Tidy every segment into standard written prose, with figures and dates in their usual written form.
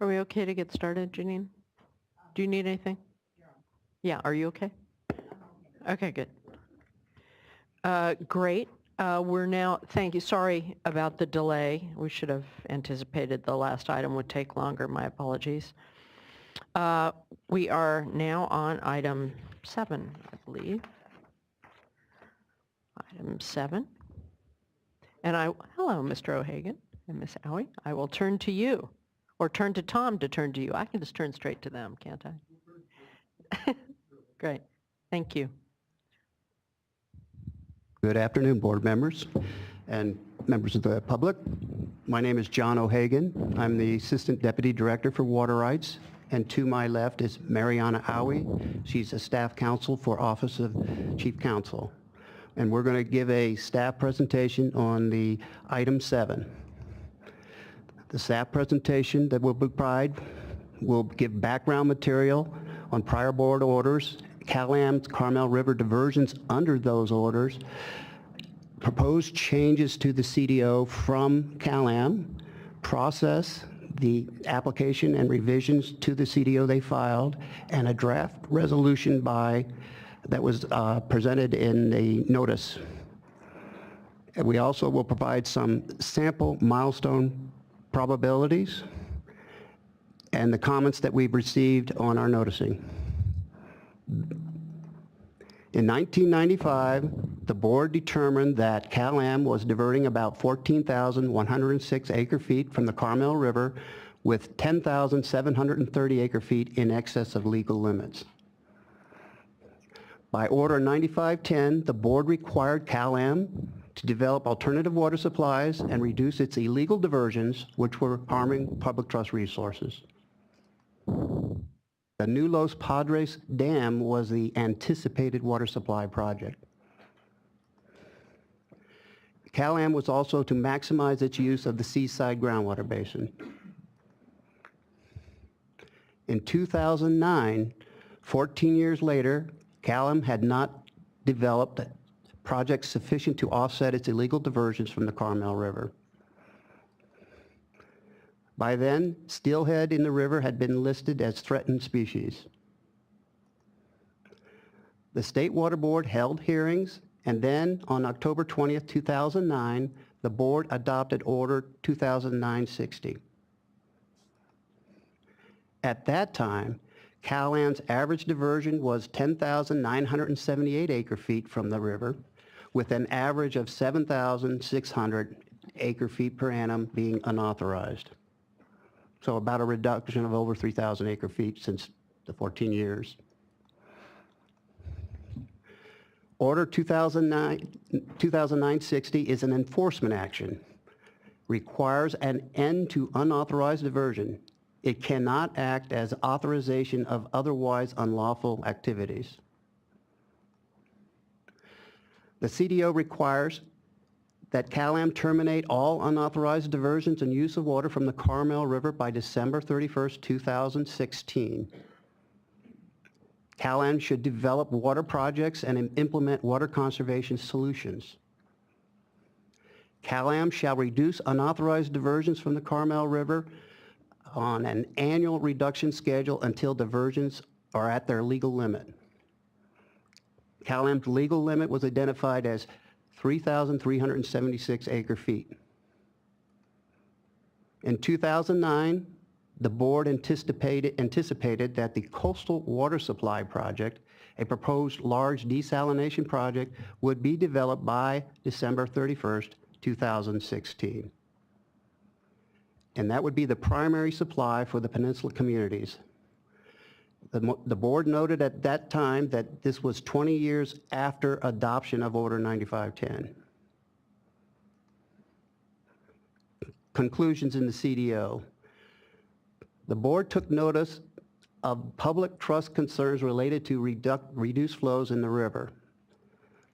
Are we okay to get started, Janine? Do you need anything? Yeah, are you okay? Okay, good. Great. We're now, thank you. Sorry about the delay. We should have anticipated the last item would take longer. My apologies. We are now on item 7, I believe. Item 7. And hello, Mr. O'Hagan and Miss Owie. I will turn to you, or turn to Tom to turn to you. I can just turn straight to them, can't I? Great. Thank you. Good afternoon, board members and members of the public. My name is John O'Hagan. I'm the Assistant Deputy Director for Water Rights. And to my left is Mariana Owie. She's a staff counsel for Office of Chief Counsel. And we're going to give a staff presentation on the item 7. The staff presentation that we'll provide will give background material on prior board orders, CalAm's Carmel River diversions under those orders, proposed changes to the CDO from CalAm, process, the application and revisions to the CDO they filed, and a draft resolution that was presented in the notice. And we also will provide some sample milestone probabilities and the comments that we've received on our noticing. In 1995, the board determined that CalAm was diverting about 14,106 acre-feet from the Carmel River with 10,730 acre-feet in excess of legal limits. By Order 9510, the board required CalAm to develop alternative water supplies and reduce its illegal diversions, which were harming public trust resources. The new Los Padres Dam was the anticipated water supply project. CalAm was also to maximize its use of the seaside groundwater basin. In 2009, 14 years later, CalAm had not developed projects sufficient to offset its illegal diversions from the Carmel River. By then, steelhead in the river had been listed as threatened species. The State Water Board held hearings, and then on October 20th, 2009, the board adopted Order 2009-60. At that time, CalAm's average diversion was 10,978 acre-feet from the river, with an average of 7,600 acre-feet per annum being unauthorized. So about a reduction of over 3,000 acre-feet since the 14 years. Order 2009-60 is an enforcement action, requires an end to unauthorized diversion. It cannot act as authorization of otherwise unlawful activities. The CDO requires that CalAm terminate all unauthorized diversions and use of water from the Carmel River by December 31st, 2016. CalAm should develop water projects and implement water conservation solutions. CalAm shall reduce unauthorized diversions from the Carmel River on an annual reduction schedule until diversions are at their legal limit. CalAm's legal limit was identified as 3,376 acre-feet. In 2009, the board anticipated that the Coastal Water Supply Project, a proposed large desalination project, would be developed by December 31st, 2016. And that would be the primary supply for the peninsula communities. The board noted at that time that this was 20 years after adoption of Order 9510. Conclusions in the CDO. The board took notice of public trust concerns related to reduced flows in the river.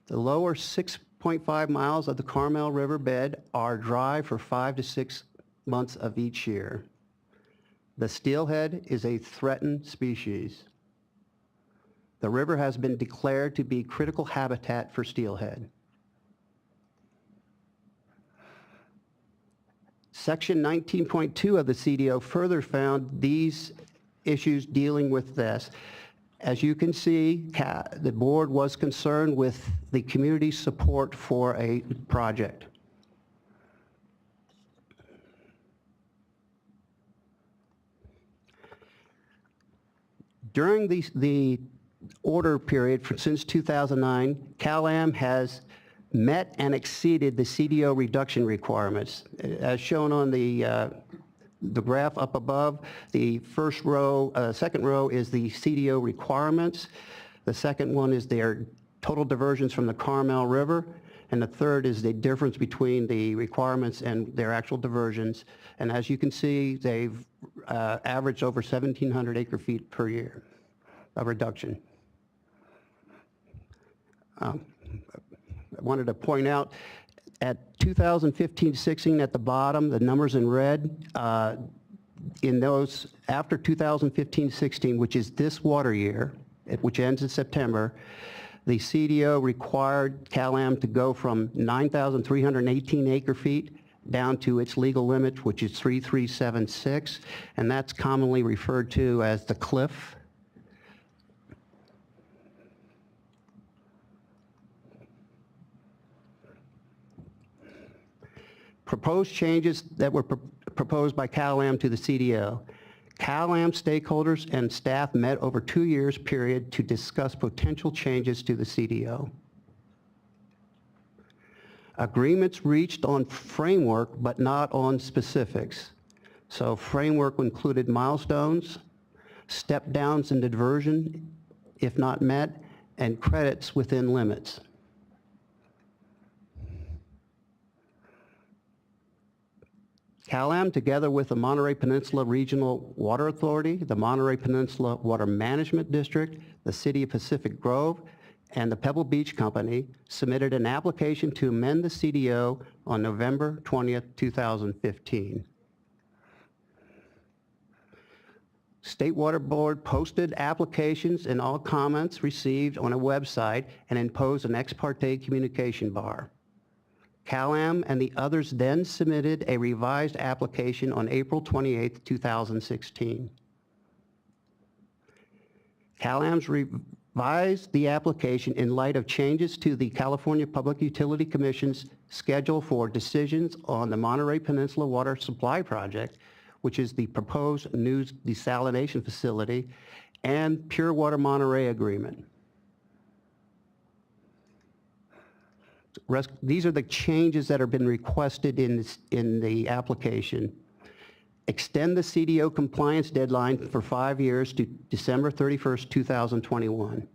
The lower 6.5 miles of the Carmel River bed are dry for 5 to 6 months of each year. The steelhead is a threatened species. The river has been declared to be critical habitat for steelhead. Section 19.2 of the CDO further found these issues dealing with this. As you can see, the board was concerned with the community's support for a project. During the order period since 2009, CalAm has met and exceeded the CDO reduction requirements. As shown on the graph up above, the first row, second row is the CDO requirements. The second one is their total diversions from the Carmel River. And the third is the difference between the requirements and their actual diversions. And as you can see, they've averaged over 1,700 acre feet per year of reduction. I wanted to point out at 2015-16 at the bottom, the numbers in red, in those after 2015-16, which is this water year, which ends in September, the CDO required CalAm to go from 9,318 acre feet down to its legal limit, which is 3,376, and that's commonly referred to as the cliff. Proposed changes that were proposed by CalAm to the CDO. CalAm stakeholders and staff met over 2 years period to discuss potential changes to the CDO. Agreements reached on framework, but not on specifics. So framework included milestones, step downs in diversion, if not met, and credits within limits. CalAm, together with the Monterey Peninsula Regional Water Authority, the Monterey Peninsula Water Management District, the City of Pacific Grove, and the Pebble Beach Company, submitted an application to amend the CDO on November 20th, 2015. State Water Board posted applications and all comments received on a website and imposed an ex parte communication bar. CalAm and the others then submitted a revised application on April 28, 2016. CalAm's revised the application in light of changes to the California Public Utility Commission's schedule for decisions on the Monterey Peninsula Water Supply Project, which is the proposed new desalination facility, and Pure Water Monterey Agreement. These are the changes that have been requested in the application. Extend the CDO compliance deadline for 5 years to December 31st, 2021.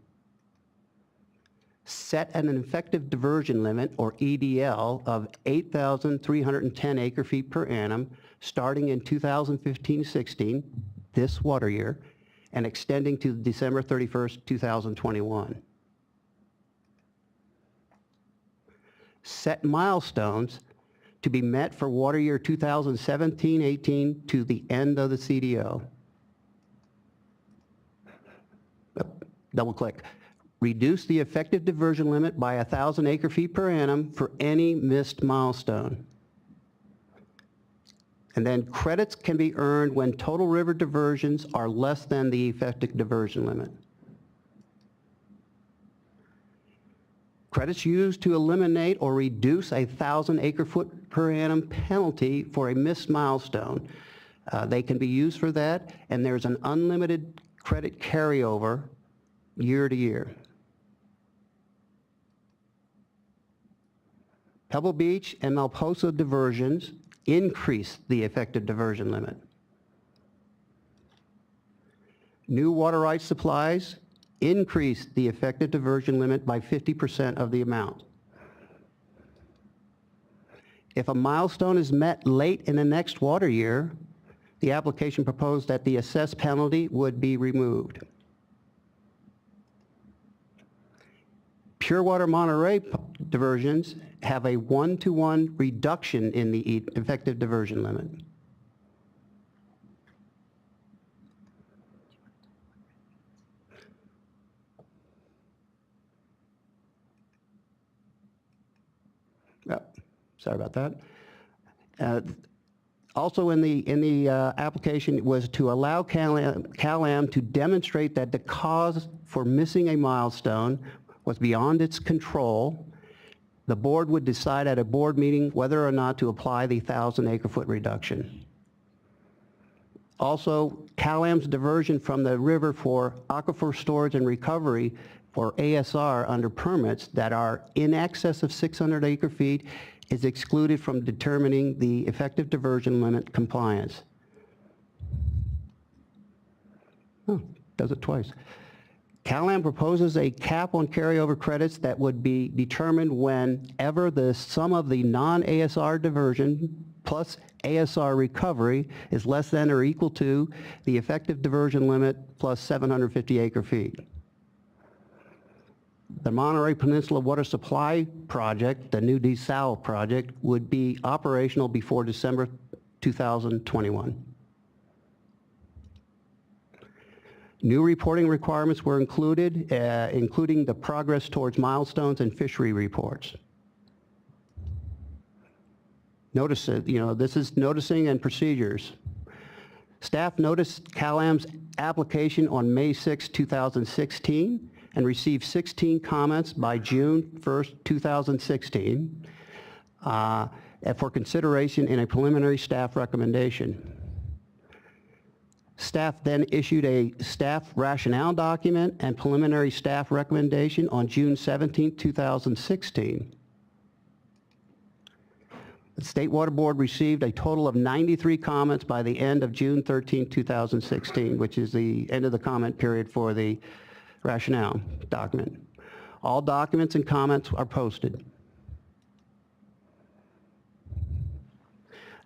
Set an effective diversion limit, or EDL, of 8,310 acre feet per annum, starting in 2015-16, this water year, and extending to December 31st, 2021. Set milestones to be met for water year 2017-18 to the end of the CDO. Double click. Reduce the effective diversion limit by 1,000 acre feet per annum for any missed milestone. And then credits can be earned when total river diversions are less than the effective diversion limit. Credits used to eliminate or reduce a 1,000 acre foot per annum penalty for a missed milestone. They can be used for that, and there's an unlimited credit carryover year to year. Pebble Beach and Malposa diversions increase the effective diversion limit. New water rights supplies increase the effective diversion limit by 50% of the amount. If a milestone is met late in the next water year, the application proposed that the assessed penalty would be removed. Pure Water Monterey diversions have a 1-to-1 reduction in the effective diversion limit. Oh, sorry about that. Also in the application was to allow CalAm to demonstrate that the cause for missing a milestone was beyond its control. The board would decide at a board meeting whether or not to apply the 1,000 acre-foot reduction. Also, CalAm's diversion from the river for aquifer storage and recovery, or ASR, under permits that are in excess of 600 acre-feet is excluded from determining the effective diversion limit compliance. Oh, does it twice. CalAm proposes a cap on carryover credits that would be determined whenever the sum of the non-ASR diversion plus ASR recovery is less than or equal to the effective diversion limit plus 750 acre-feet. The Monterey Peninsula Water Supply Project, the new DeSal project, would be operational before December 2021. New reporting requirements were included, including the progress towards milestones and fishery reports. Notice it, this is noticing and procedures. Staff noticed CalAm's application on May 6, 2016, and received 16 comments by June 1st, 2016, for consideration in a preliminary staff recommendation. Staff then issued a staff rationale document and preliminary staff recommendation on June 17, 2016. The State Water Board received a total of 93 comments by the end of June 13, 2016, which is the end of the comment period for the rationale document. All documents and comments are posted.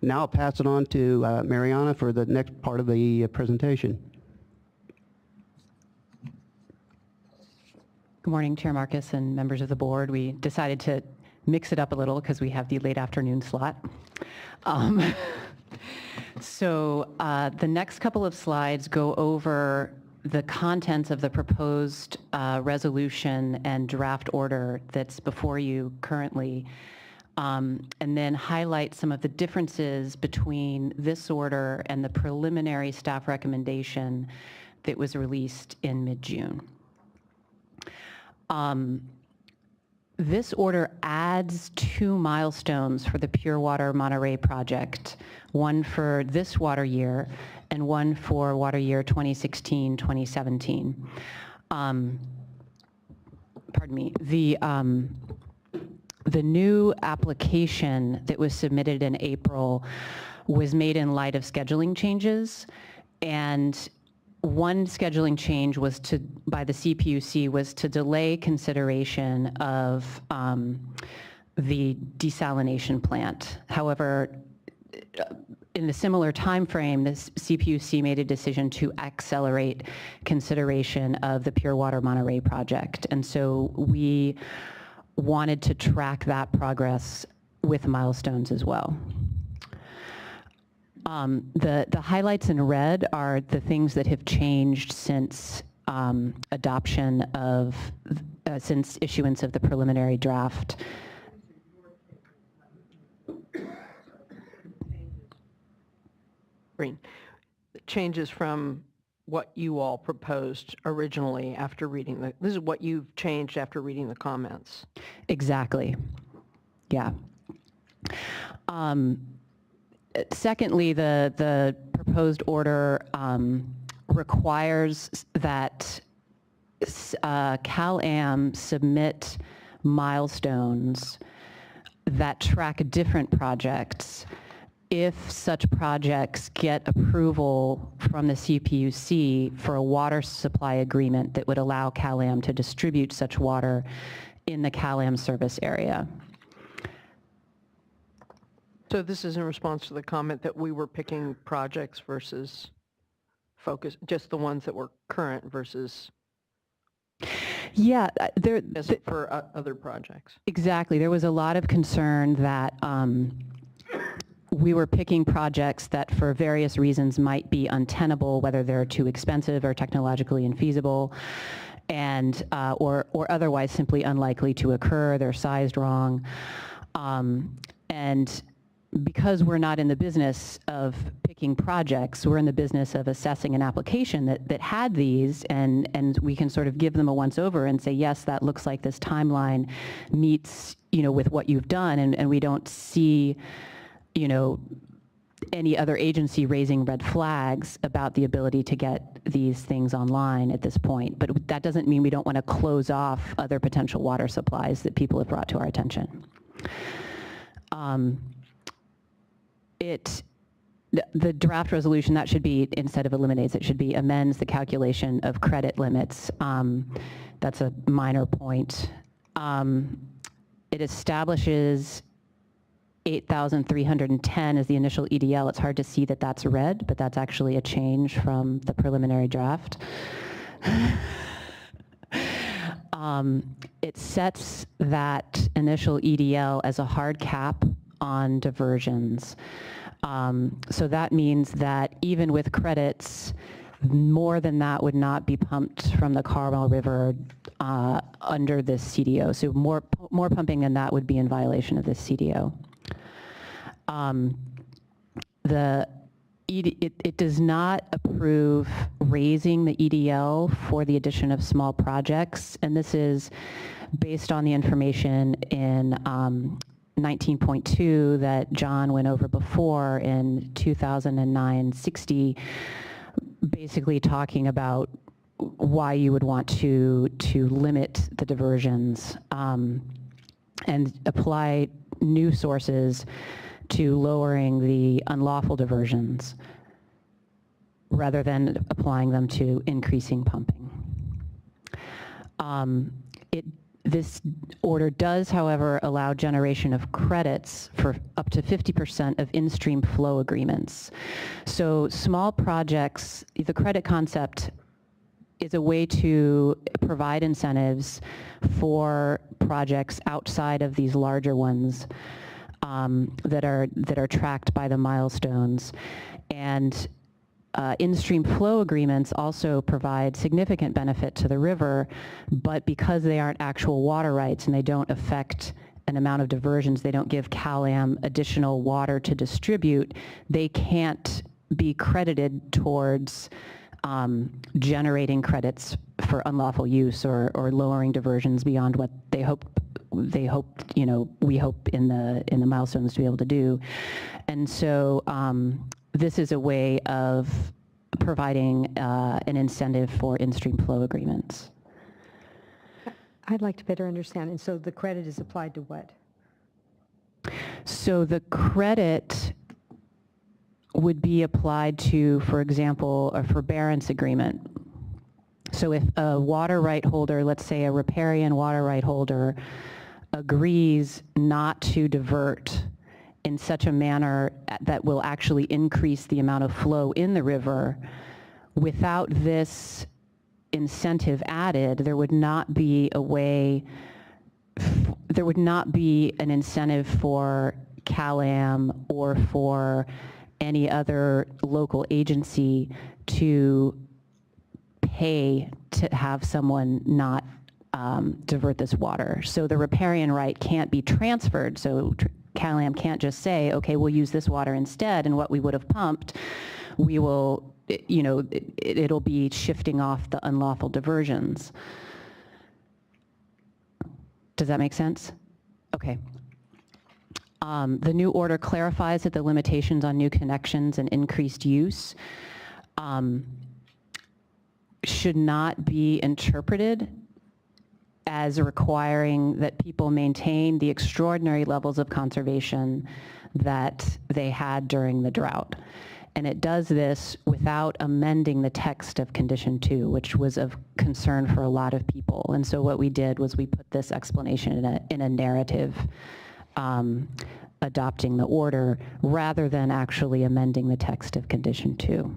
Now I'll pass it on to Mariana for the next part of the presentation. Good morning, Chair Marcus and members of the board. We decided to mix it up a little because we have the late afternoon slot. So the next couple of slides go over the contents of the proposed resolution and draft order that's before you currently, and then highlight some of the differences between this order and the preliminary staff recommendation that was released in mid-June. This order adds 2 milestones for the Pure Water Monterey project, one for this water year and one for water year 2016-2017. Pardon me. The new application that was submitted in April was made in light of scheduling changes, and one scheduling change was by the CPUC was to delay consideration of the desalination plant. However, in a similar time frame, the CPUC made a decision to accelerate consideration of the Pure Water Monterey project. And so we wanted to track that progress with milestones as well. The highlights in red are the things that have changed since adoption of, since issuance of the preliminary draft. Green. Changes from what you all proposed originally after reading this is what you've changed after reading the comments. Exactly. Yeah. Secondly, the proposed order requires that CalAm submit milestones that track different projects if such projects get approval from the CPUC for a water supply agreement that would allow CalAm to distribute such water in the CalAm service area. So this is in response to the comment that we were picking projects versus focus, just the ones that were current versus Yeah, for other projects. Exactly. There was a lot of concern that we were picking projects that for various reasons might be untenable, whether they're too expensive or technologically infeasible, and or otherwise simply unlikely to occur. They're sized wrong. And because we're not in the business of picking projects, we're in the business of assessing an application that had these, and we can sort of give them a once-over and say, yes, that looks like this timeline meets, with what you've done, and we don't see, any other agency raising red flags about the ability to get these things online at this point. But that doesn't mean we don't want to close off other potential water supplies that people have brought to our attention. The draft resolution, that should be, instead of eliminates, it should be amends the calculation of credit limits. That's a minor point. It establishes 8,310 as the initial EDL. It's hard to see that that's red, but that's actually a change from the preliminary draft. It sets that initial EDL as a hard cap on diversions. So that means that even with credits, more than that would not be pumped from the Carmel River under this CDO. So more pumping than that would be in violation of this CDO. It does not approve raising the EDL for the addition of small projects, and this is based on the information in 19.2 that John went over before in 2009-60, basically talking about why you would want to limit the diversions and apply new sources to lowering the unlawful diversions rather than applying them to increasing pumping. This order does, however, allow generation of credits for up to 50% of in-stream flow agreements. So small projects, the credit concept is a way to provide incentives for projects outside of these larger ones that are tracked by the milestones. And in-stream flow agreements also provide significant benefit to the river, but because they aren't actual water rights and they don't affect an amount of diversions, they don't give CalAm additional water to distribute, they can't be credited towards generating credits for unlawful use or lowering diversions beyond what we hope in the milestones to be able to do. And so this is a way of providing an incentive for in-stream flow agreements. I'd like to better understand. And so the credit is applied to what? So the credit would be applied to, for example, a forbearance agreement. So if a water right holder, let's say a riparian water right holder, agrees not to divert in such a manner that will actually increase the amount of flow in the river, without this incentive added, there would not be a way, there would not be an incentive for CalAm or for any other local agency to pay to have someone not divert this water. So the riparian right can't be transferred. So CalAm can't just say, okay, we'll use this water instead, and what we would have pumped, we will, it'll be shifting off the unlawful diversions. Does that make sense? Okay. The new order clarifies that the limitations on new connections and increased use should not be interpreted as requiring that people maintain the extraordinary levels of conservation that they had during the drought. And it does this without amending the text of Condition 2, which was of concern for a lot of people. And so what we did was we put this explanation in a narrative adopting the order rather than actually amending the text of Condition 2.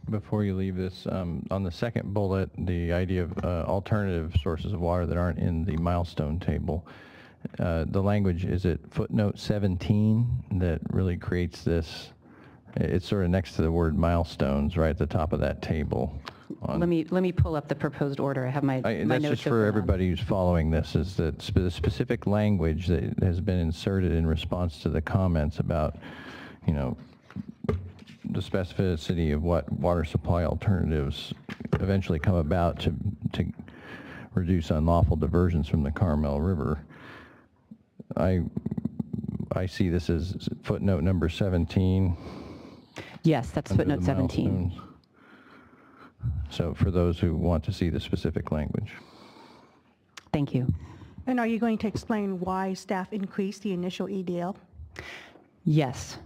Before you leave this, on the second bullet, the idea of alternative sources of water that aren't in the milestone table, the language is at footnote 17 that really creates this. It's sort of next to the word milestones right at the top of that table. on. Let me pull up the proposed order. I have my That's notes just for open up. everybody who's following this, is that the specific language that has been inserted in response to the comments about, you know, the specificity of what water supply alternatives eventually come about to reduce unlawful diversions from the Carmel River. I see this as footnote number 17. Yes, that's under footnote the 17. milestones. So for those who want to see the specific language. Thank you. And are you going to explain why staff increased the initial EDL? Yes.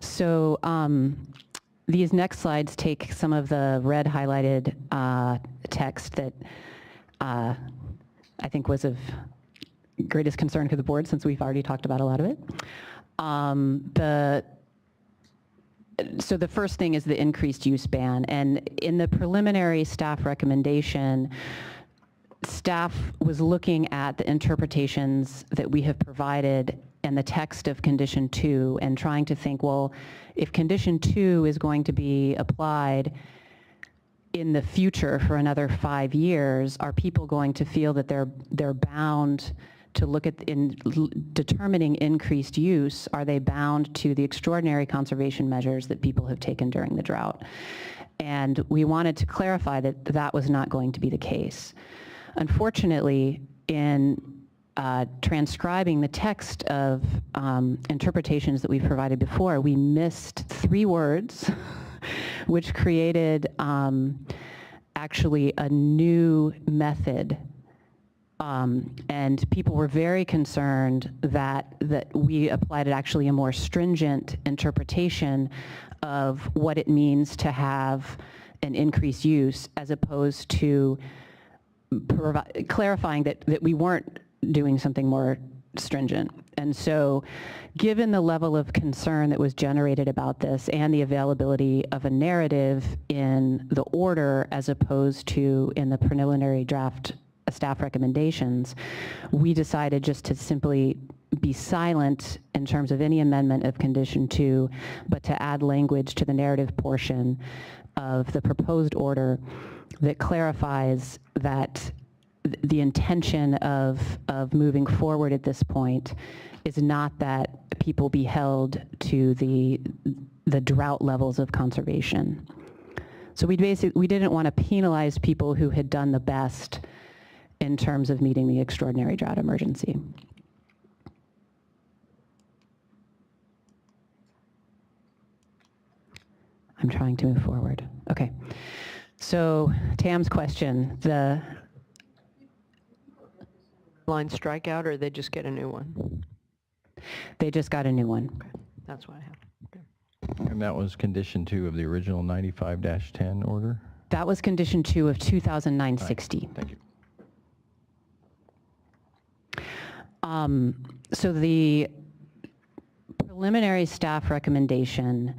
So these next slides take some of the red highlighted text that I think was of greatest concern to the board, since we've already talked about a lot of it. So the first thing is the increased use ban. And in the preliminary staff recommendation, staff was looking at the interpretations that we have provided and the text of condition 2 and trying to think, well, if condition 2 is going to be applied in the future for another 5 years, are people going to feel that they're bound to look at, in determining increased use, are they bound to the extraordinary conservation measures that people have taken during the drought? And we wanted to clarify that that was not going to be the case. Unfortunately, in transcribing the text of interpretations that we've provided before, we missed 3 words, which created actually a new method. And people were very concerned that we applied actually a more stringent interpretation of what it means to have an increased use, as opposed to clarifying that we weren't doing something more stringent. And so given the level of concern that was generated about this and the availability of a narrative in the order as opposed to in the preliminary draft staff recommendations, we decided just to simply be silent in terms of any amendment of condition 2, but to add language to the narrative portion of the proposed order that clarifies that the intention of moving forward at this point is not that people be held to the drought levels of conservation. So we didn't want to penalize people who had done the best in terms of meeting the extraordinary drought emergency. I'm trying to move forward. Okay. So Tam's question, the Line strikeout, or they just get a new one? they just got a new one. That's what I have. Okay. And that was condition 2 of the original 95-10 order? That was condition 2 of 2009-60. Thank you. So the preliminary staff recommendation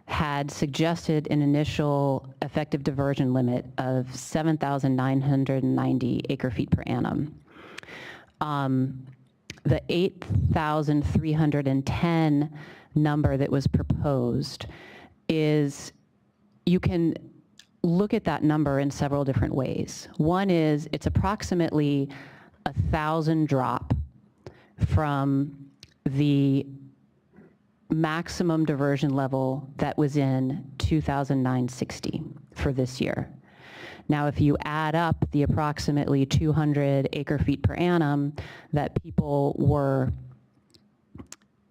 had suggested an initial effective diversion limit of 7,990 acre-feet per annum. The 8,310 number that was proposed is, you can look at that number in several different ways. One is it's approximately 1,000 drop from the maximum diversion level that was in 2009-60 for this year. Now, if you add up the approximately 200 acre-feet per annum that people were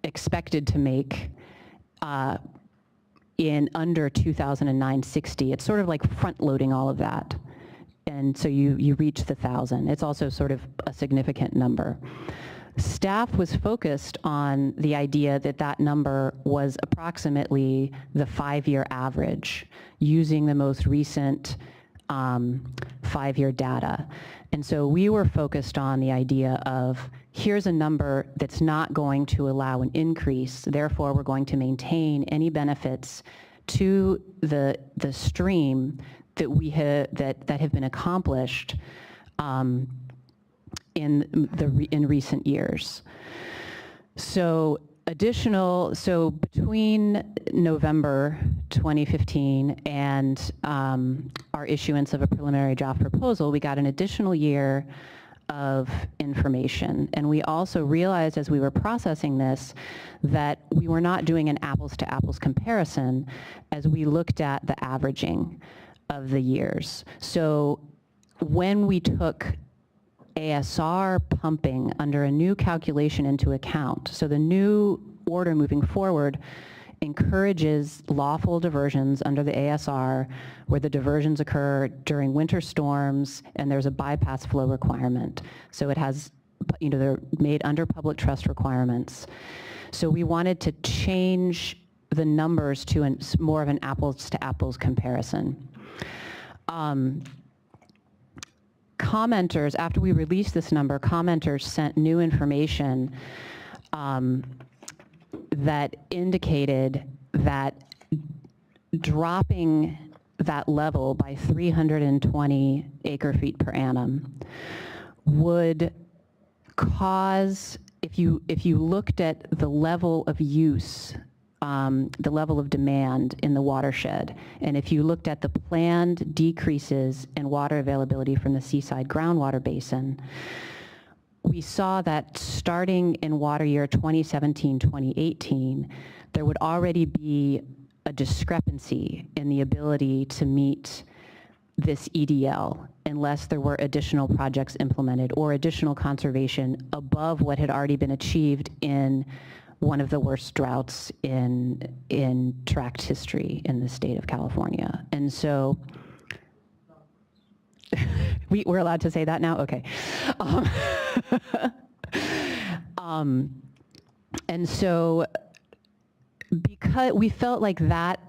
expected to make in under 2009-60, it's sort of like front-loading all of that. And so you reach the 1,000. It's also sort of a significant number. Staff was focused on the idea that that number was approximately the 5-year average, using the most recent 5-year data. And so we were focused on the idea of, here's a number that's not going to allow an increase, therefore we're going to maintain any benefits to the stream that we have that have been accomplished in recent years. So So between November 2015 and our issuance of a preliminary draft proposal, we got an additional year of information. And we also realized as we were processing this that we were not doing an apples to apples comparison as we looked at the averaging of the years. So when we took ASR pumping under a new calculation into account, so the new order moving forward encourages lawful diversions under the ASR where the diversions occur during winter storms and there's a bypass flow requirement. So it has, they're made under public trust requirements. So we wanted to change the numbers to more of an apples to apples comparison. Commenters, after we released this number, commenters sent new information that indicated that dropping that level by 320 acre-feet per annum would cause, if you looked at the level of use, the level of demand in the watershed, and if you looked at the planned decreases in water availability from the Seaside groundwater basin, we saw that starting in water year 2017-2018, there would already be a discrepancy in the ability to meet this EDL unless there were additional projects implemented or additional conservation above what had already been achieved in one of the worst droughts in tract history in the state of California. And so, we're allowed to say that now? Okay. And so, because we felt like that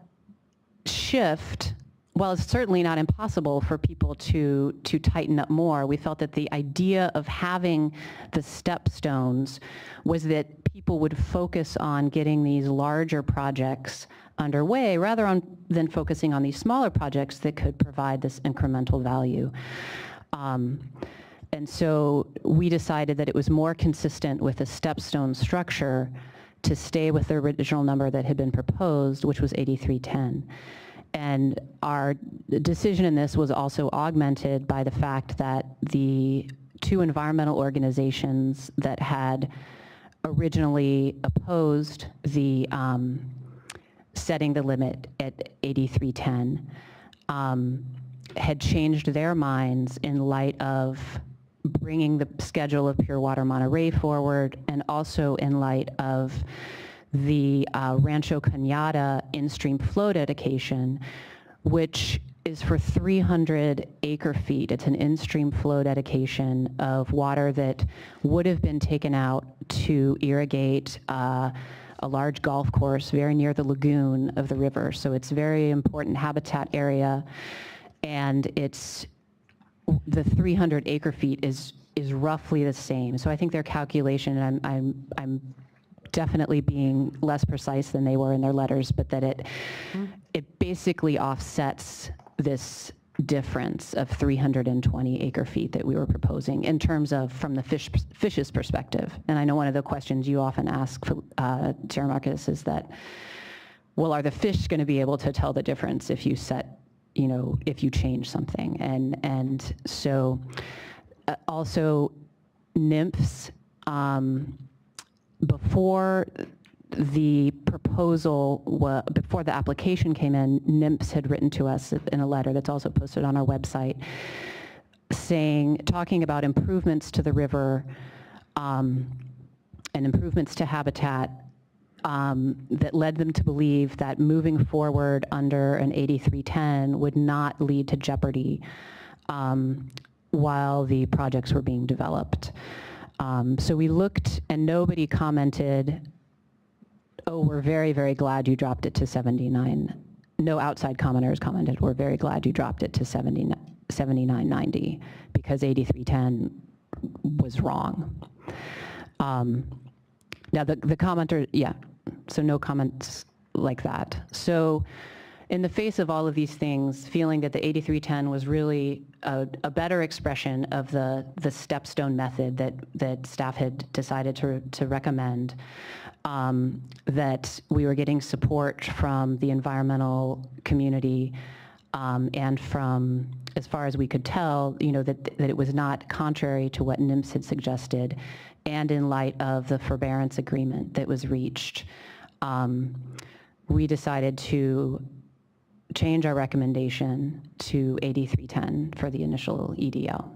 shift, while it's certainly not impossible for people to tighten up more, we felt that the idea of having the stepstones was that people would focus on getting these larger projects underway rather than focusing on these smaller projects that could provide this incremental value. And so we decided that it was more consistent with a stepstone structure to stay with the original number that had been proposed, which was 8310. And our decision in this was also augmented by the fact that the two environmental organizations that had originally opposed the setting the limit at 8310 had changed their minds in light of bringing the schedule of Pure Water Monterey forward, and also in light of the Rancho Cañada in-stream flow dedication, which is for 300 acre-feet. It's an in-stream flow dedication of water that would have been taken out to irrigate a large golf course very near the lagoon of the river. So it's very important habitat area, and it's the 300 acre-feet is roughly the same. So I think their calculation, and I'm definitely being less precise than they were in their letters, but that it basically offsets this difference of 320 acre-feet that we were proposing in terms of from the fish's perspective. And I know one of the questions you often ask, Chair Marcus, is that, well, are the fish going to be able to tell the difference if you set, if you change something? And so also nymphs, before the proposal, before the application came in, NIMPS had written to us in a letter that's also posted on our website, talking about improvements to the river and improvements to habitat that led them to believe that moving forward under an 8310 would not lead to jeopardy while the projects were being developed. So we looked and nobody commented, oh, we're very, very glad you dropped it to 79. No outside commenters commented, we're very glad you dropped it to 79.90 because 8310 was wrong. Now the commenter, yeah, so no comments like that. So in the face of all of these things, feeling that the 8310 was really a better expression of the stepstone method that staff had decided to recommend, that we were getting support from the environmental community, and from, as far as we could tell, that it was not contrary to what NIMS had suggested, and in light of the forbearance agreement that was reached, we decided to change our recommendation to 8310 for the initial EDL.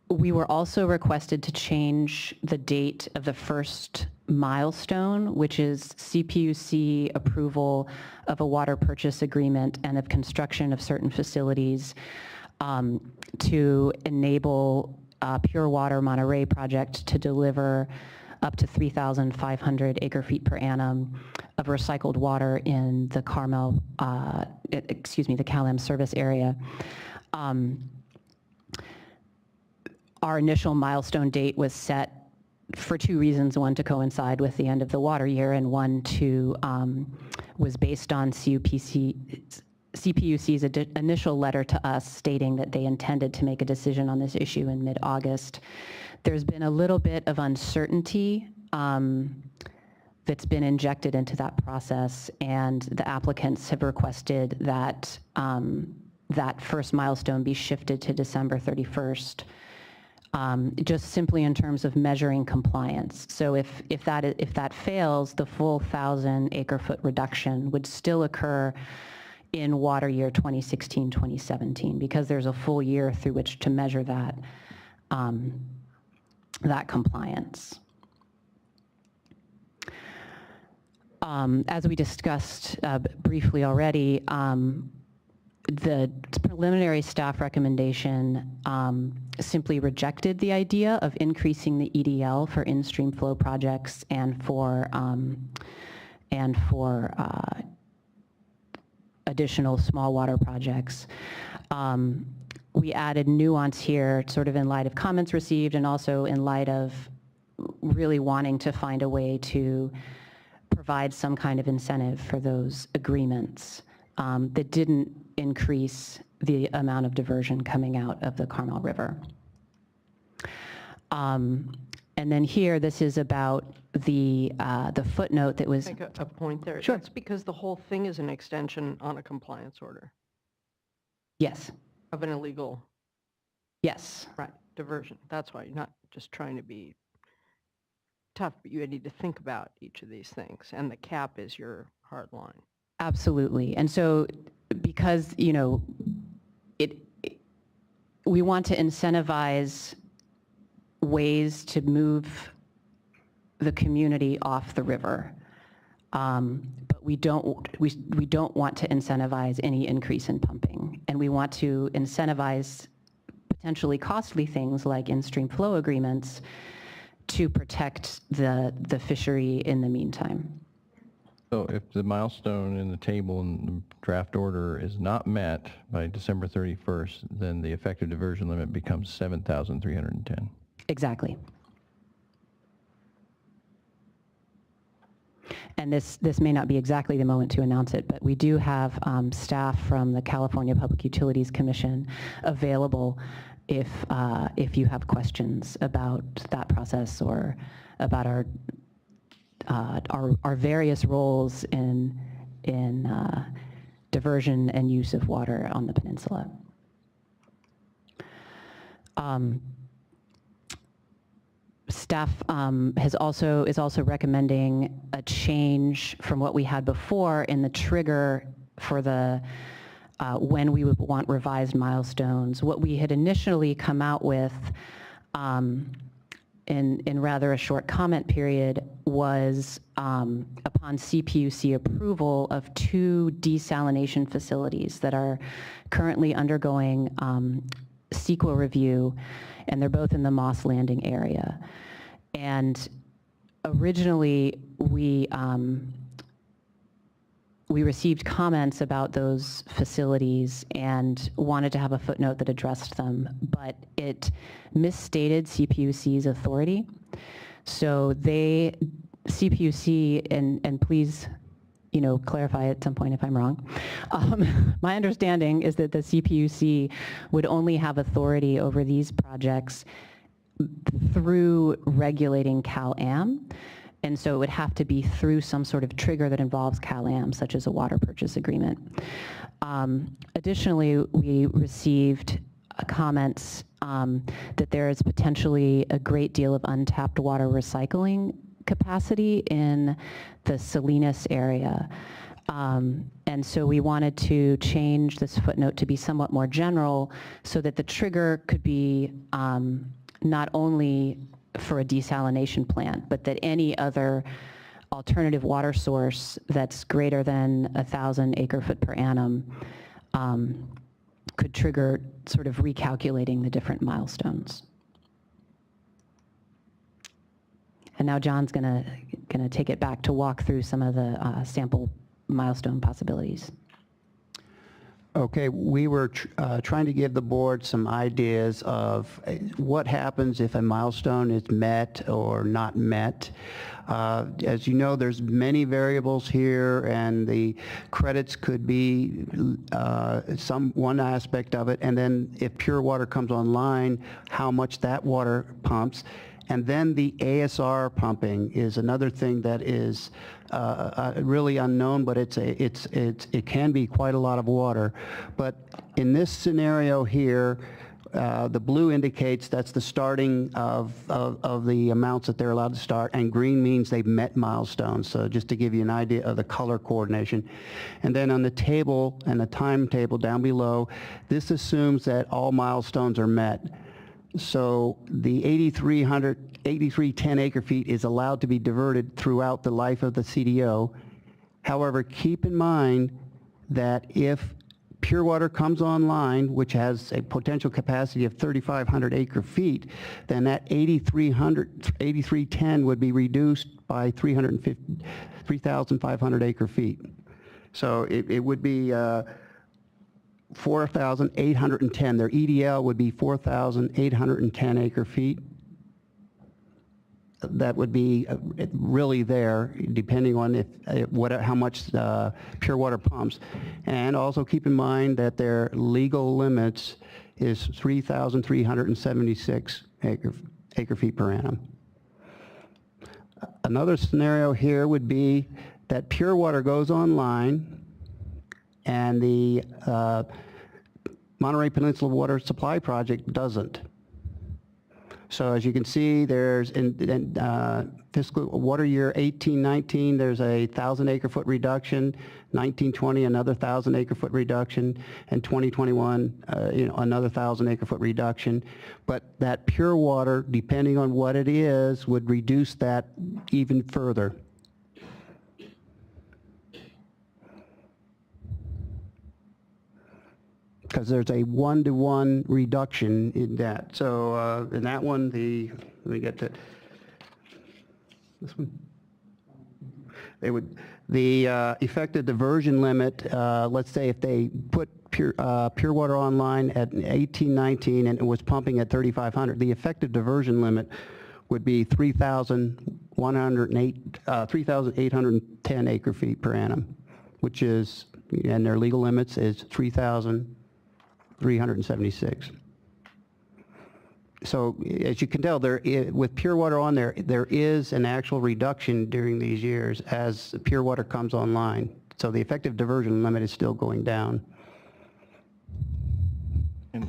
We were also requested to change the date of the first milestone, which is CPUC approval of a water purchase agreement and of construction of certain facilities, to enable Pure Water Monterey project to deliver up to 3,500 acre-feet per annum of recycled water in the the CalAm service area. Our initial milestone date was set for two reasons: one, to coincide with the end of the water year, and one, was based on CPUC's initial letter to us stating that they intended to make a decision on this issue in mid-August. There's been a little bit of uncertainty that's been injected into that process, and the applicants have requested that that first milestone be shifted to December 31st. Just simply in terms of measuring compliance. So if that fails, the full 1,000 acre-foot reduction would still occur in water year 2016-2017, because there's a full year through which to measure that that compliance. As we discussed briefly already, the preliminary staff recommendation simply rejected the idea of increasing the EDL for in-stream flow projects and for additional small water projects. We added nuance here, sort of in light of comments received, and also in light of really wanting to find a way to provide some kind of incentive for those agreements that didn't increase the amount of diversion coming out of the Carmel River. And then here, this is about the footnote that was... Make a point there. Sure. That's because the whole thing is an extension on a compliance order Yes, of an illegal, yes, right, diversion. That's why you're not just trying to be tough, but you need to think about each of these things, and the cap is your hard line. absolutely. And so because, we want to incentivize ways to move the community off the river, but we don't want to incentivize any increase in pumping, and we want to incentivize potentially costly things like in-stream flow agreements to protect the fishery in the meantime. So if the milestone in the table in the draft order is not met by December 31st, then the effective diversion limit becomes 7,310. Exactly. And this may not be exactly the moment to announce it, but we do have staff from the California Public Utilities Commission available if you have questions about that process or about our various roles in diversion and use of water on the peninsula. Staff is also recommending a change from what we had before in the trigger for the when we would want revised milestones. What we had initially come out with in rather a short comment period was upon CPUC approval of 2 desalination facilities that are currently undergoing CEQA review, and they're both in the Moss Landing area. And originally, we we received comments about those facilities and wanted to have a footnote that addressed them, but it misstated CPUC's authority. So CPUC, and please, clarify at some point if I'm wrong. My understanding is that the CPUC would only have authority over these projects through regulating Cal-Am. And so it would have to be through some sort of trigger that involves Cal-Am, such as a water purchase agreement. Additionally, we received comments that there is potentially a great deal of untapped water recycling capacity in the Salinas area. And so we wanted to change this footnote to be somewhat more general so that the trigger could be not only for a desalination plant, but that any other alternative water source that's greater than 1,000 acre-foot per annum could trigger sort of recalculating the different milestones. And now John's gonna take it back to walk through some of the sample milestone possibilities. Okay, we were trying to give the board some ideas of what happens if a milestone is met or not met. As you know, there's many variables here, and the credits could be one aspect of it, and then if pure water comes online, how much that water pumps. And then the ASR pumping is another thing that is really unknown, but it can be quite a lot of water. But in this scenario here, the blue indicates that's the starting of the amounts that they're allowed to start, and green means they've met milestones. So just to give you an idea of the color coordination. And then on the table and the timetable down below, this assumes that all milestones are met. So the 8,310 acre-feet is allowed to be diverted throughout the life of the CDO. However, keep in mind that if pure water comes online, which has a potential capacity of 3,500 acre-feet, then that 8,310 would be reduced by 3,500 acre-feet. So it would be 4,810. Their EDL would be 4,810 acre-feet. That would be really there, depending on how much pure water pumps. And also keep in mind that their legal limits is 3,376 acre-feet per annum. Another scenario here would be that pure water goes online, and the Monterey Peninsula Water Supply Project doesn't. So as you can see, there's in fiscal water year 18-19, there's a 1,000 acre-foot reduction, 19-20 another 1,000 acre-foot reduction, and 2021 another 1,000 acre-foot reduction. But that pure water, depending on what it is, would reduce that even further. Because there's a 1-to-1 reduction in that. So in that one, let me get to this one. The effective diversion limit, let's say if they put pure water online at 18-19 and it was pumping at 3,500, the effective diversion limit would be 3,810 acre-feet per annum, which is, and their legal limits is 3,376. So as you can tell, with pure water on there is an actual reduction during these years as pure water comes online. So the effective diversion limit is still going down. And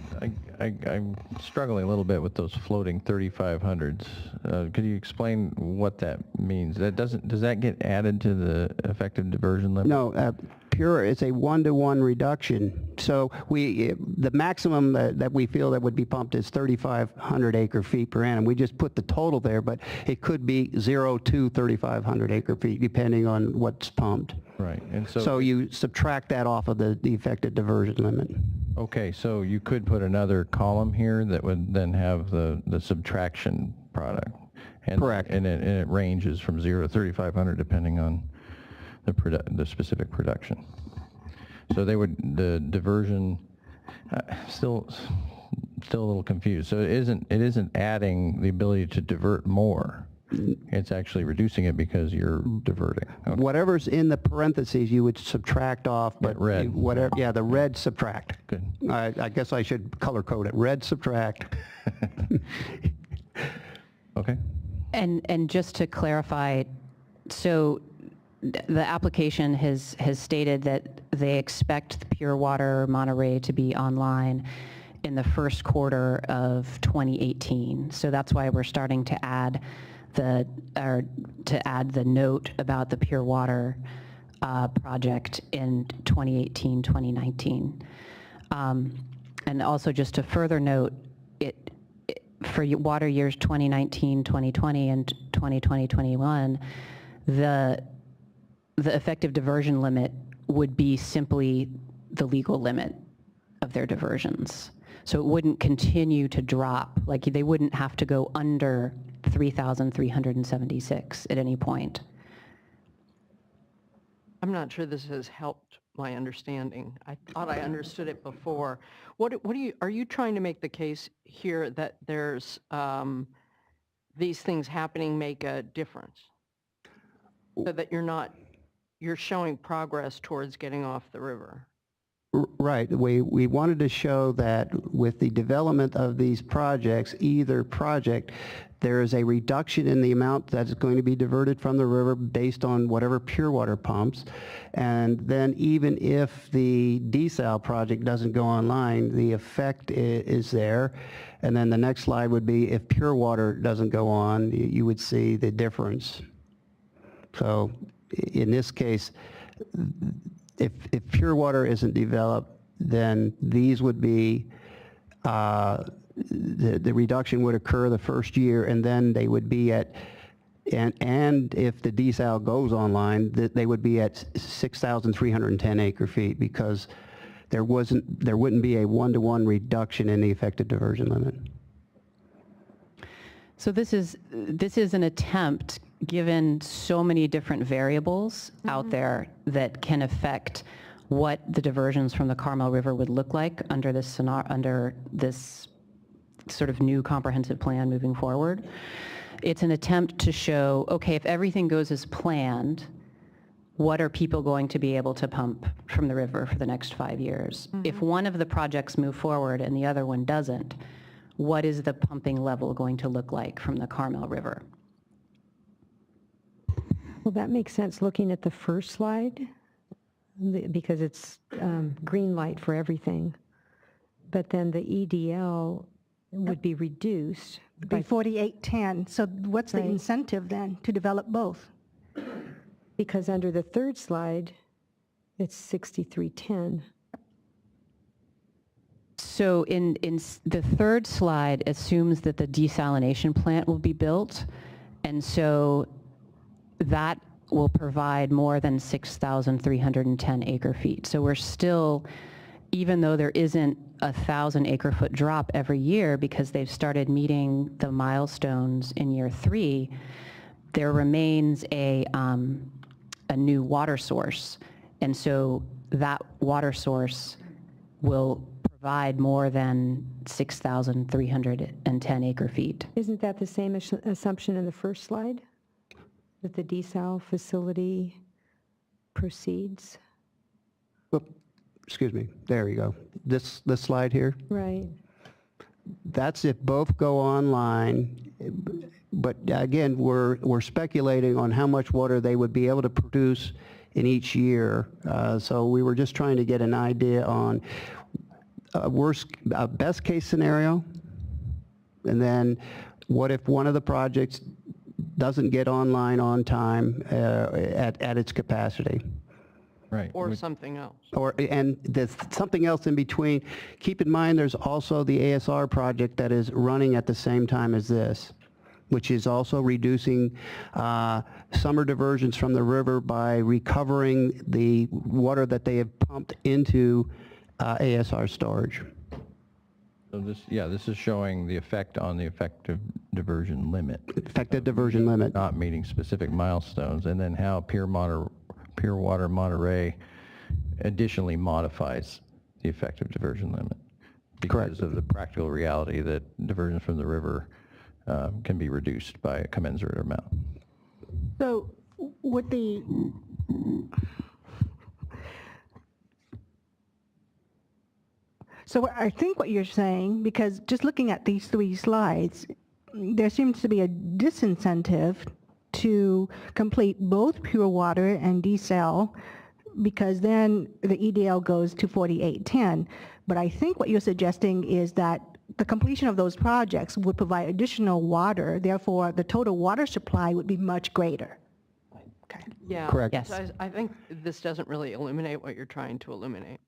I'm struggling a little bit with those floating 3,500s. Could you explain what that means? Does that get added to the effective diversion limit? No, pure, it's a 1-to-1 reduction. So the maximum that we feel that would be pumped is 3,500 acre-feet per annum. We just put the total there, but it could be 0 to 3,500 acre-feet depending on what's pumped. Right, and So you subtract that off of the effective diversion limit. Okay, so you could put another column here that would then have the subtraction product. And, Correct. And it ranges from 0 to 3,500 depending on the specific production. So the diversion, still a little confused. So it isn't adding the ability to divert more. It's actually reducing it because you're diverting. Okay. Whatever's in the parentheses, you would subtract off, but red. whatever, yeah, the red subtract. Good. I guess I should color code it. Red subtract. Okay. And just to clarify, so the application has stated that they expect the Pure Water Monterey to be online in the first quarter of 2018. So that's why we're starting to add the note about the Pure Water project in 2018, 2019. And also just to further note, for water years 2019, 2020, and 2020, 21, the effective diversion limit would be simply the legal limit of their diversions. So it wouldn't continue to drop, like they wouldn't have to go under 3,376 at any point. I'm not sure this has helped my understanding. I thought I understood it before. Are you trying to make the case here that there's these things happening make a difference? So that you're showing progress towards getting off the river? Right. We wanted to show that with the development of these projects, either project, there is a reduction in the amount that's going to be diverted from the river based on whatever pure water pumps. And then even if the desal project doesn't go online, the effect is there. And then the next slide would be if pure water doesn't go on, you would see the difference. So in this case, if pure water isn't developed, then these would be, the reduction would occur the first year, and then they would be at, and if the desal goes online, they would be at 6,310 acre feet because there wouldn't be a one-to-one reduction in the effective diversion limit. So this is an attempt, given so many different variables out there that can affect what the diversions from the Carmel River would look like under this sort of new comprehensive plan moving forward. It's an attempt to show, okay, if everything goes as planned, what are people going to be able to pump from the river for the next 5 years? If one of the projects move forward and the other one doesn't, what is the pumping level going to look like from the Carmel River? Well, that makes sense looking at the first slide because it's green light for everything. But then the EDL would be reduced. Be 4810. So what's the Right. incentive then to develop both? Because under the third slide, it's 6310. So in the third slide assumes that the desalination plant will be built, and so that will provide more than 6,310 acre feet. So we're still, even though there isn't 1,000 acre foot drop every year because they've started meeting the milestones in year 3, there remains a new water source. And so that water source will provide more than 6,310 acre feet. Isn't that the same assumption in the first slide? That the desal facility proceeds? Well, excuse me, there you go. This slide here, Right. that's if both go online, but again, we're speculating on how much water they would be able to produce in each year. So we were just trying to get an idea on a best case scenario, and then what if one of the projects doesn't get online on time at its capacity? Right. Or something else? And there's something else in between. Keep in mind, there's also the ASR project that is running at the same time as this, which is also reducing summer diversions from the river by recovering the water that they have pumped into ASR storage. So this is showing the effect on the effective diversion limit. Effective diversion limit. Not meeting specific milestones, and then how pure Pure Water Monterey additionally modifies the effective diversion limit because of the practical reality that diversion from the river can be reduced by a commensurate amount. So with the, so I think what you're saying, because just looking at these 3 slides, there seems to be a disincentive to complete both Pure Water and desal, because then the EDL goes to 4810. But I think what you're suggesting is that the completion of those projects would provide additional water, therefore the total water supply would be much greater. Okay. Yeah. Correct. Yes. So I think this doesn't really illuminate what you're trying to illuminate.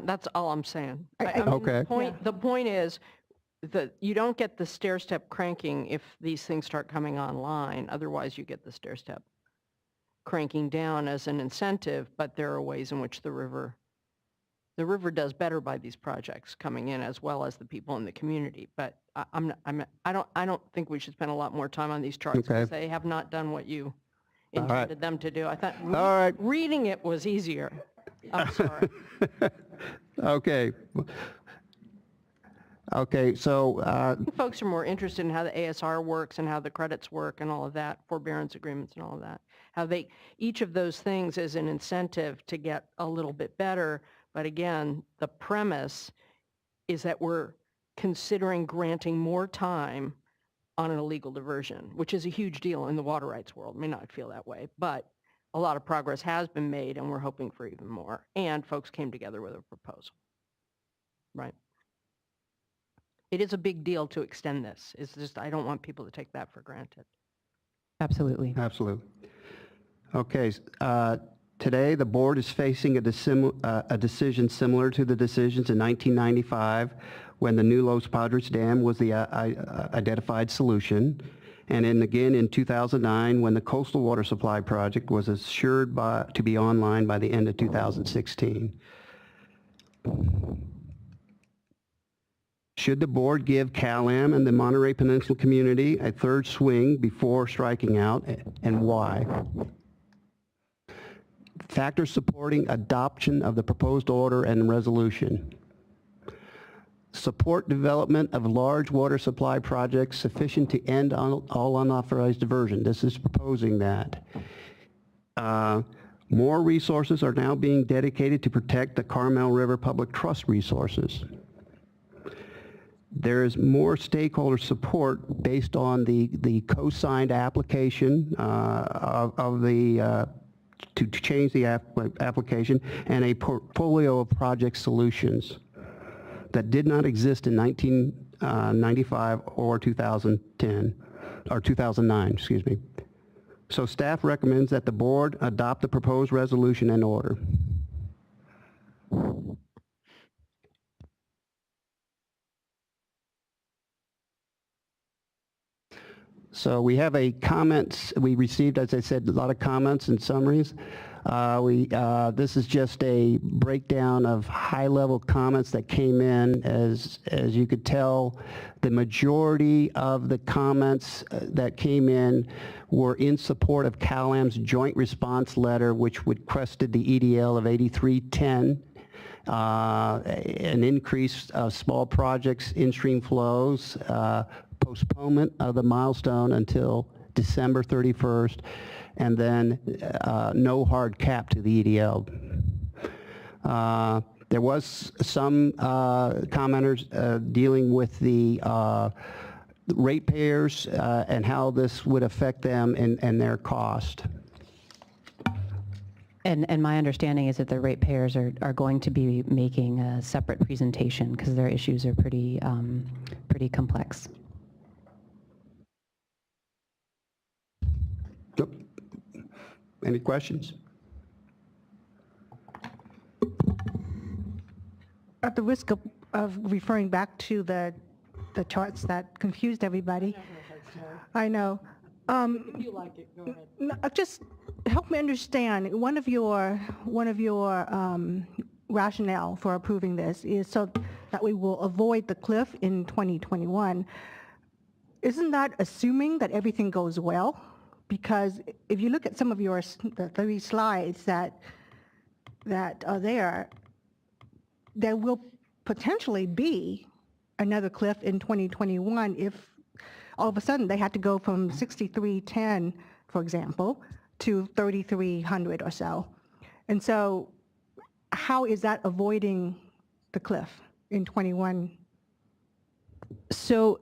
That's all I'm saying. I mean, Okay. The point is that you don't get the stair-step cranking if these things start coming online. Otherwise, you get the stair-step cranking down as an incentive, but there are ways in which the river does better by these projects coming in, as well as the people in the community. But I don't think we should spend a lot more time on these charts, because they have not done what you right. intended them to do. I thought All right. reading it was easier. I'm sorry. Okay. Okay, so, Folks are more interested in how the ASR works and how the credits work and all of that, forbearance agreements and all of that. How each of those things is an incentive to get a little bit better. But again, the premise is that we're considering granting more time on an illegal diversion, which is a huge deal in the water rights world. It may not feel that way, but a lot of progress has been made, and we're hoping for even more. And folks came together with a proposal, right? It is a big deal to extend this. It's just, I don't want people to take that for granted. Absolutely. absolutely. Okay, today the board is facing a decision similar to the decisions in 1995 when the new Los Padres Dam was the identified solution, and again in 2009 when the Coastal Water Supply Project was assured to be online by the end of 2016. Should the board give Cal-Am and the Monterey Peninsula community a third swing before striking out, and why? Factors supporting adoption of the proposed order and resolution. Support development of large water supply projects sufficient to end all unauthorized diversion. This is proposing that. More resources are now being dedicated to protect the Carmel River Public Trust resources. There is more stakeholder support based on the co-signed application to change the application and a portfolio of project solutions that did not exist in 1995 or 2010, or 2009, excuse me. So staff recommends that the board adopt the proposed resolution and order. So we have we received, as I said, a lot of comments and summaries. This is just a breakdown of high-level comments that came in. As you could tell, the majority of the comments that came in were in support of Cal-Am's joint response letter, which requested the EDL of 8310, an increase of small projects, in-stream flows, postponement of the milestone until December 31st, and then no hard cap to the EDL. There was some commenters dealing with the ratepayers and how this would affect them and their cost. And my understanding is that the ratepayers are going to be making a separate presentation because their issues are pretty complex. Yep. Any questions? At the risk of referring back to the charts that confused everybody. I know. If you like it, go ahead. Just help me understand, one of your rationale for approving this is so that we will avoid the cliff in 2021. Isn't that assuming that everything goes well because if you look at some of the 3 slides that are there will potentially be another cliff in 2021 if all of a sudden they had to go from 6310, for example, to 3300 or so. And so how is that avoiding the cliff in 21? So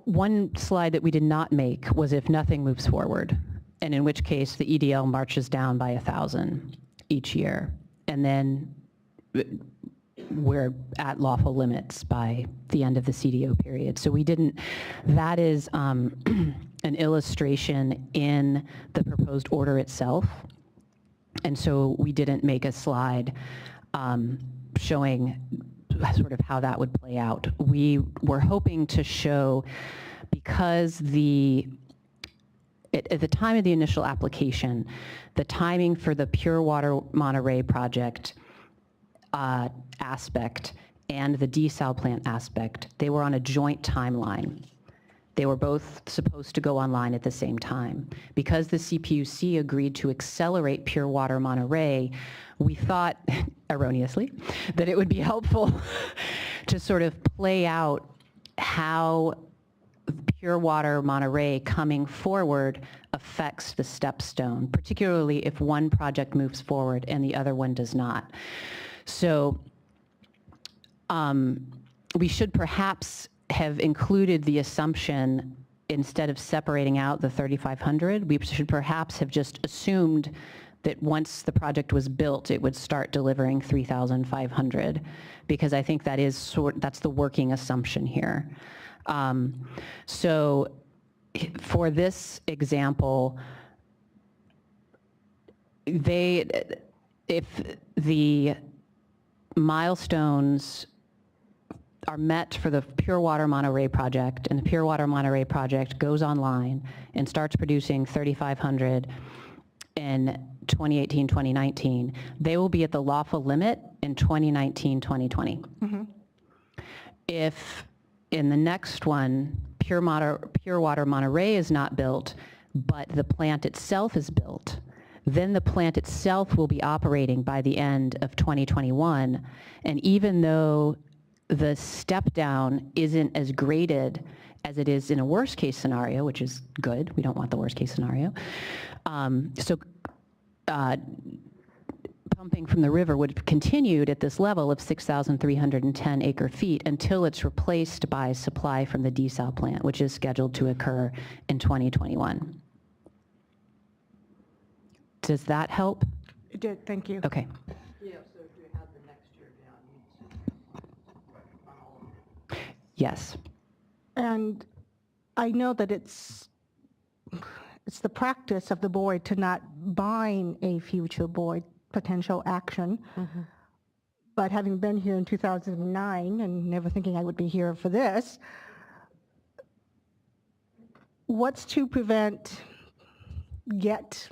one slide that we did not make was if nothing moves forward, and in which case the EDL marches down by 1,000 each year. And then we're at lawful limits by the end of the CDO period. So we didn't, that is an illustration in the proposed order itself. And so we didn't make a slide showing sort of how that would play out. We were hoping to show, because at the time of the initial application, the timing for the Pure Water Monterey project aspect and the desal plant aspect, they were on a joint timeline. They were both supposed to go online at the same time. Because the CPUC agreed to accelerate Pure Water Monterey, we thought, erroneously, that it would be helpful to sort of play out how Pure Water Monterey coming forward affects the stepstone, particularly if one project moves forward and the other one does not. So we should perhaps have included the assumption, instead of separating out the 3,500, we should perhaps have just assumed that once the project was built, it would start delivering 3,500, because I think that is that's the working assumption here. So for this example, if the milestones are met for the Pure Water Monterey project, and the Pure Water Monterey project goes online and starts producing 3,500 in 2018, 2019, they will be at the lawful limit in 2019, 2020. Mm-hmm. If in the next one, Pure Water Monterey is not built, but the plant itself is built, then the plant itself will be operating by the end of 2021. And even though the step down isn't as graded as it is in a worst case scenario, which is good, we don't want the worst case scenario. Pumping from the river would have continued at this level of 6,310 acre feet until it's replaced by supply from the desal plant, which is scheduled to occur in 2021. Does that help? It did, thank you. Okay. Yeah, so if you have the next year down, Yes. And I know that it's the practice of the board to not bind a future board potential action. Mm-hmm. But having been here in 2009 and never thinking I would be here for this, what's to prevent yet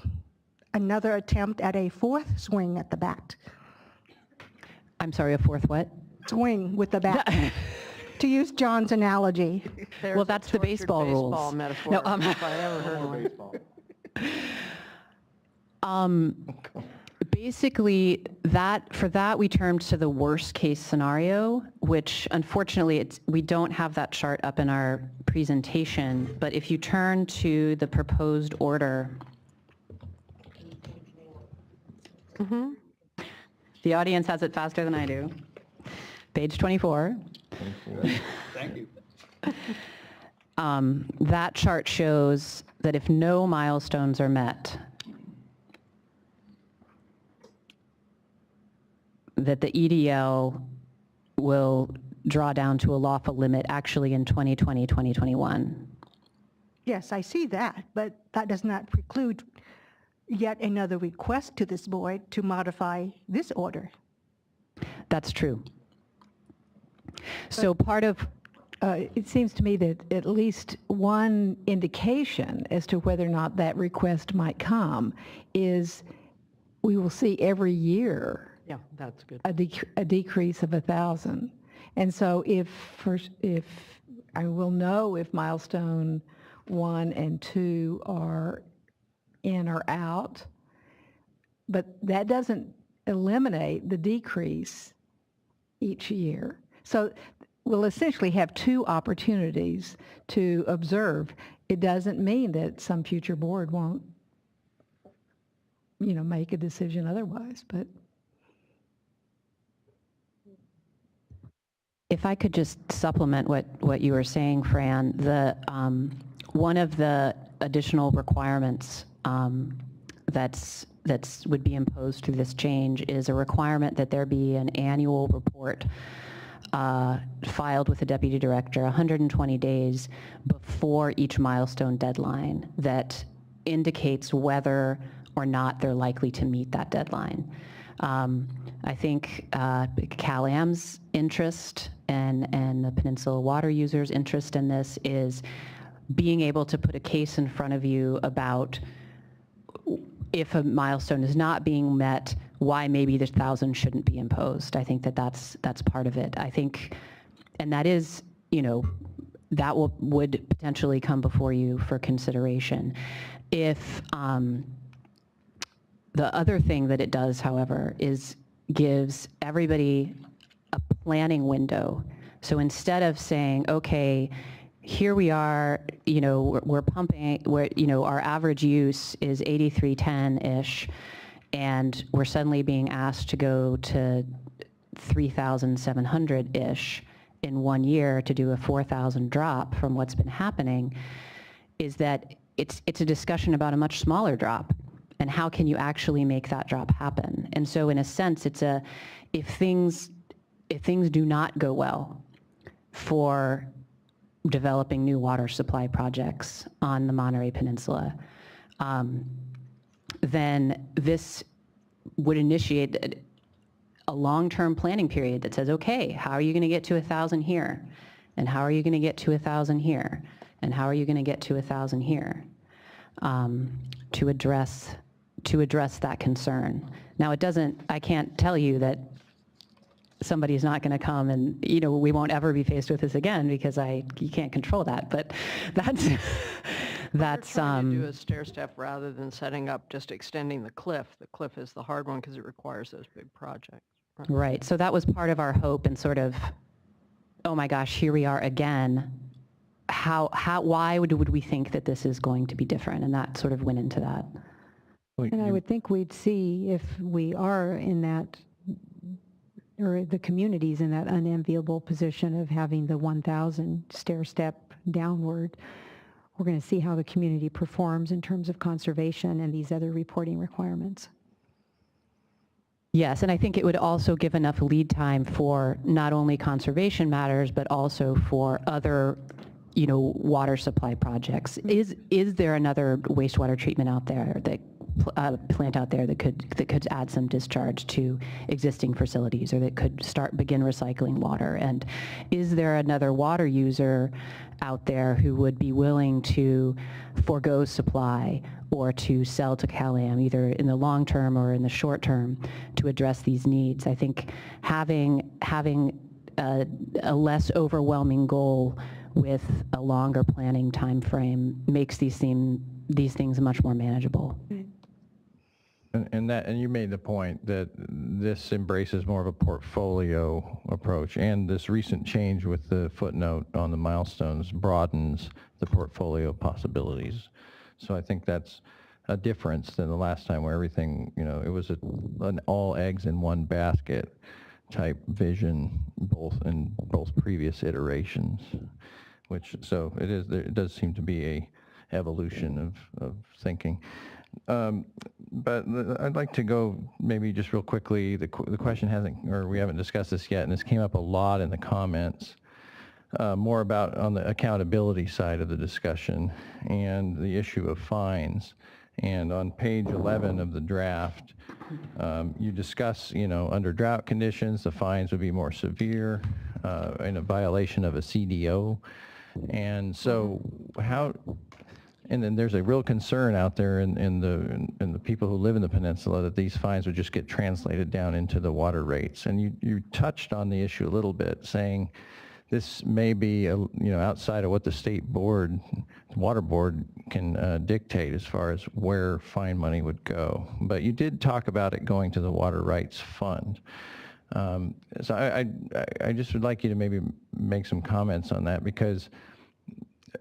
another attempt at a fourth swing at the bat? I'm sorry, a fourth what? Swing with the bat. To use John's analogy. Well, that's the baseball rules. Baseball metaphor, No, if I ever heard one. Basically, for that we turned to the worst case scenario, which unfortunately we don't have that chart up in our presentation, but if you turn to the proposed order, mm-hmm. The audience has it faster than I do. Page 24. Thank you. That chart shows that if no milestones are met, that the EDL will draw down to a lawful limit actually in 2020, 2021. Yes, I see that, but that does not preclude yet another request to this board to modify this order. That's true. So part of... it seems to me that at least one indication as to whether or not that request might come is we will see every year Yeah, that's good. a decrease of 1,000. And so if I will know if milestone 1 and 2 are in or out, but that doesn't eliminate the decrease each year. So we'll essentially have 2 opportunities to observe. It doesn't mean that some future board won't, make a decision otherwise, but. If I could just supplement what you were saying, Fran, one of the additional requirements that's would be imposed through this change is a requirement that there be an annual report filed with the deputy director 120 days before each milestone deadline that indicates whether or not they're likely to meet that deadline. I think CalAm's interest and the Peninsula water users' interest in this is being able to put a case in front of you about if a milestone is not being met, why maybe the 1,000 shouldn't be imposed. I think that's part of it. I think, and that is, that would potentially come before you for consideration. If the other thing that it does, however, is gives everybody a planning window. So instead of saying, okay, here we are, we're pumping, our average use is 8310-ish, and we're suddenly being asked to go to 3,700-ish in 1 year to do a 4,000 drop from what's been happening, is that it's a discussion about a much smaller drop. And how can you actually make that drop happen? And so in a sense, if things do not go well for developing new water supply projects on the Monterey Peninsula, then this would initiate a long-term planning period that says, okay, how are you going to get to 1,000 here? And how are you going to get to 1,000 here? And how are you going to get to 1,000 here? To address that concern. Now, I can't tell you that somebody's not going to come and, we won't ever be faced with this again because you can't control that, but that's, We're trying to do a stair step rather than setting up, just extending the cliff. The cliff is the hard one because it requires those big projects. right. So that was part of our hope and sort of, oh my gosh, here we are again. Why would we think that this is going to be different? And that sort of went into that. And I would think we'd see if we are in that, or the community's in that unenviable position of having the 1,000 stair step downward. We're going to see how the community performs in terms of conservation and these other reporting requirements. Yes, and I think it would also give enough lead time for not only conservation matters, but also for other, water supply projects. Is there another wastewater treatment out there plant out there that could add some discharge to existing facilities, or that could begin recycling water? And is there another water user out there who would be willing to forego supply or to sell to CalAm, either in the long term or in the short term, to address these needs? I think having a less overwhelming goal with a longer planning time frame makes these things much more manageable. And you made the point that this embraces more of a portfolio approach, and this recent change with the footnote on the milestones broadens the portfolio possibilities. So I think that's a difference than the last time where everything, it was an all eggs in one basket type vision, in both previous iterations. It does seem to be a evolution of thinking. But I'd like to go maybe just real quickly, the question we haven't discussed this yet, and this came up a lot in the comments, more about on the accountability side of the discussion and the issue of fines. And on page 11 of the draft, you discuss, under drought conditions, the fines would be more severe in a violation of a CDO. And so and then there's a real concern out there in the people who live in the peninsula that these fines would just get translated down into the water rates. And you touched on the issue a little bit, saying this may be, outside of what the state board, water board can dictate as far as where fine money would go. But you did talk about it going to the Water Rights Fund. So I just would like you to maybe make some comments on that, because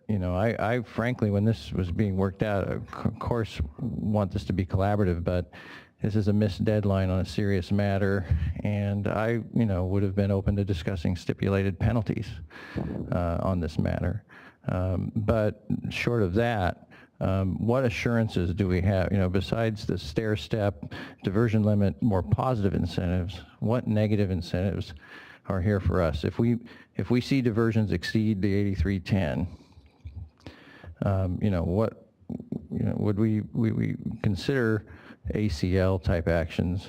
I frankly, when this was being worked out, of course, want this to be collaborative, but this is a missed deadline on a serious matter, and I, would have been open to discussing stipulated penalties on this matter. But short of that, what assurances do we have, besides the stair-step, diversion limit, more positive incentives, what negative incentives are here for us? If we see diversions exceed the 8310, would we consider ACL type actions?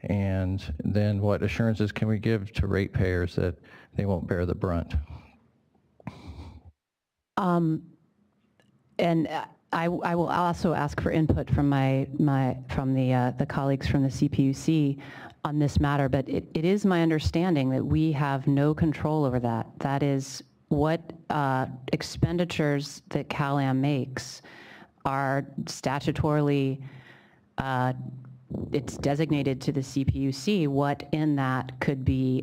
And then what assurances can we give to ratepayers that they won't bear the brunt? And I will also ask for input from the colleagues from the CPUC on this matter, but it is my understanding that we have no control over that. That is what expenditures that CalAm makes are statutorily, it's designated to the CPUC what in that could be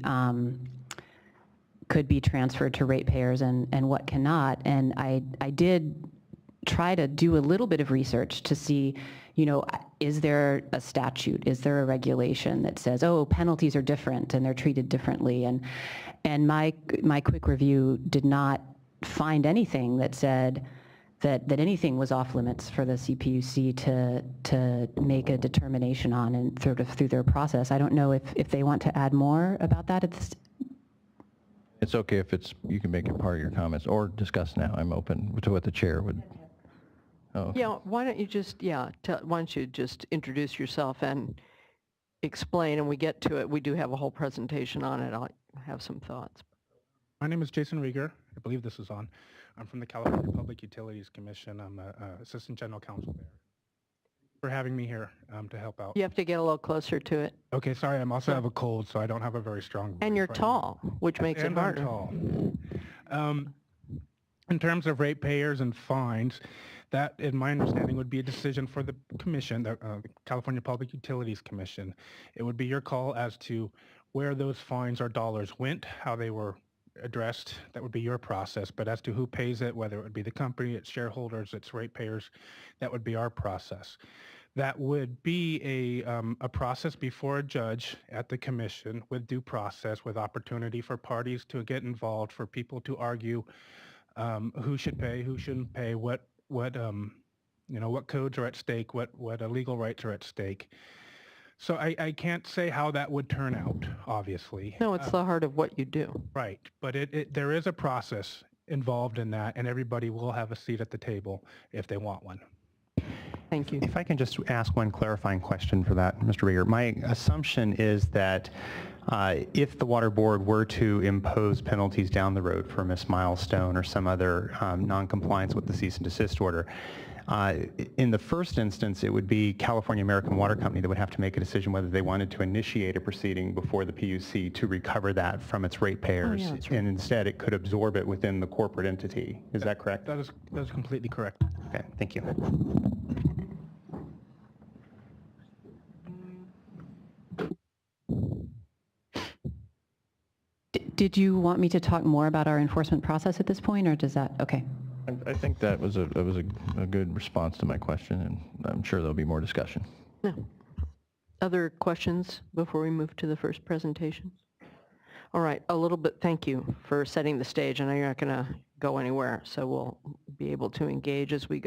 transferred to ratepayers and what cannot. And I did try to do a little bit of research to see, is there a statute, is there a regulation that says, oh, penalties are different and they're treated differently? And my quick review did not find anything that said that anything was off limits for the CPUC to make a determination on and sort of through their process. I don't know if they want to add more about that. It's okay if you can make it part of your comments or discuss now. I'm open to what the chair would. Oh, okay. Yeah, why don't you just, why don't you just introduce yourself and explain, and we get to it. We do have a whole presentation on it. I'll have some thoughts. My name is Jason Rieger. I believe this is on. I'm from the California Public Utilities Commission. I'm Assistant General Counsel there. For having me here to help out. You have to get a little closer to it. Okay, sorry, I also have a cold, so I don't have a very strong voice. And you're right tall, which makes it and harder. I'm tall. In terms of ratepayers and fines, that, in my understanding, would be a decision for the commission, the California Public Utilities Commission. It would be your call as to where those fines or dollars went, how they were addressed. That would be your process. But as to who pays it, whether it would be the company, its shareholders, its ratepayers, that would be our process. That would be a process before a judge at the commission with due process, with opportunity for parties to get involved, for people to argue who should pay, who shouldn't pay, what codes are at stake, what legal rights are at stake. So I can't say how that would turn out, obviously. No, it's the heart of what you do. Right, but there is a process involved in that, and everybody will have a seat at the table if they want one. Thank you. If I can just ask one clarifying question for that, Mr. Rieger. My assumption is that if the Water Board were to impose penalties down the road for a missed milestone or some other non-compliance with the cease and desist order, in the first instance, it would be California American Water Company that would have to make a decision whether they wanted to initiate a proceeding before the PUC to recover that from its ratepayers, yeah, that's right. and instead it could absorb it within the corporate entity. Is that correct? That is completely correct. Okay, thank you. Did you want me to talk more about our enforcement process at this point, or does that, okay. I think that was a good response to my question, and I'm sure there'll be more discussion. No. Other questions before we move to the first presentation? All right, thank you for setting the stage. I know you're not going to go anywhere, so we'll be able to engage as we go.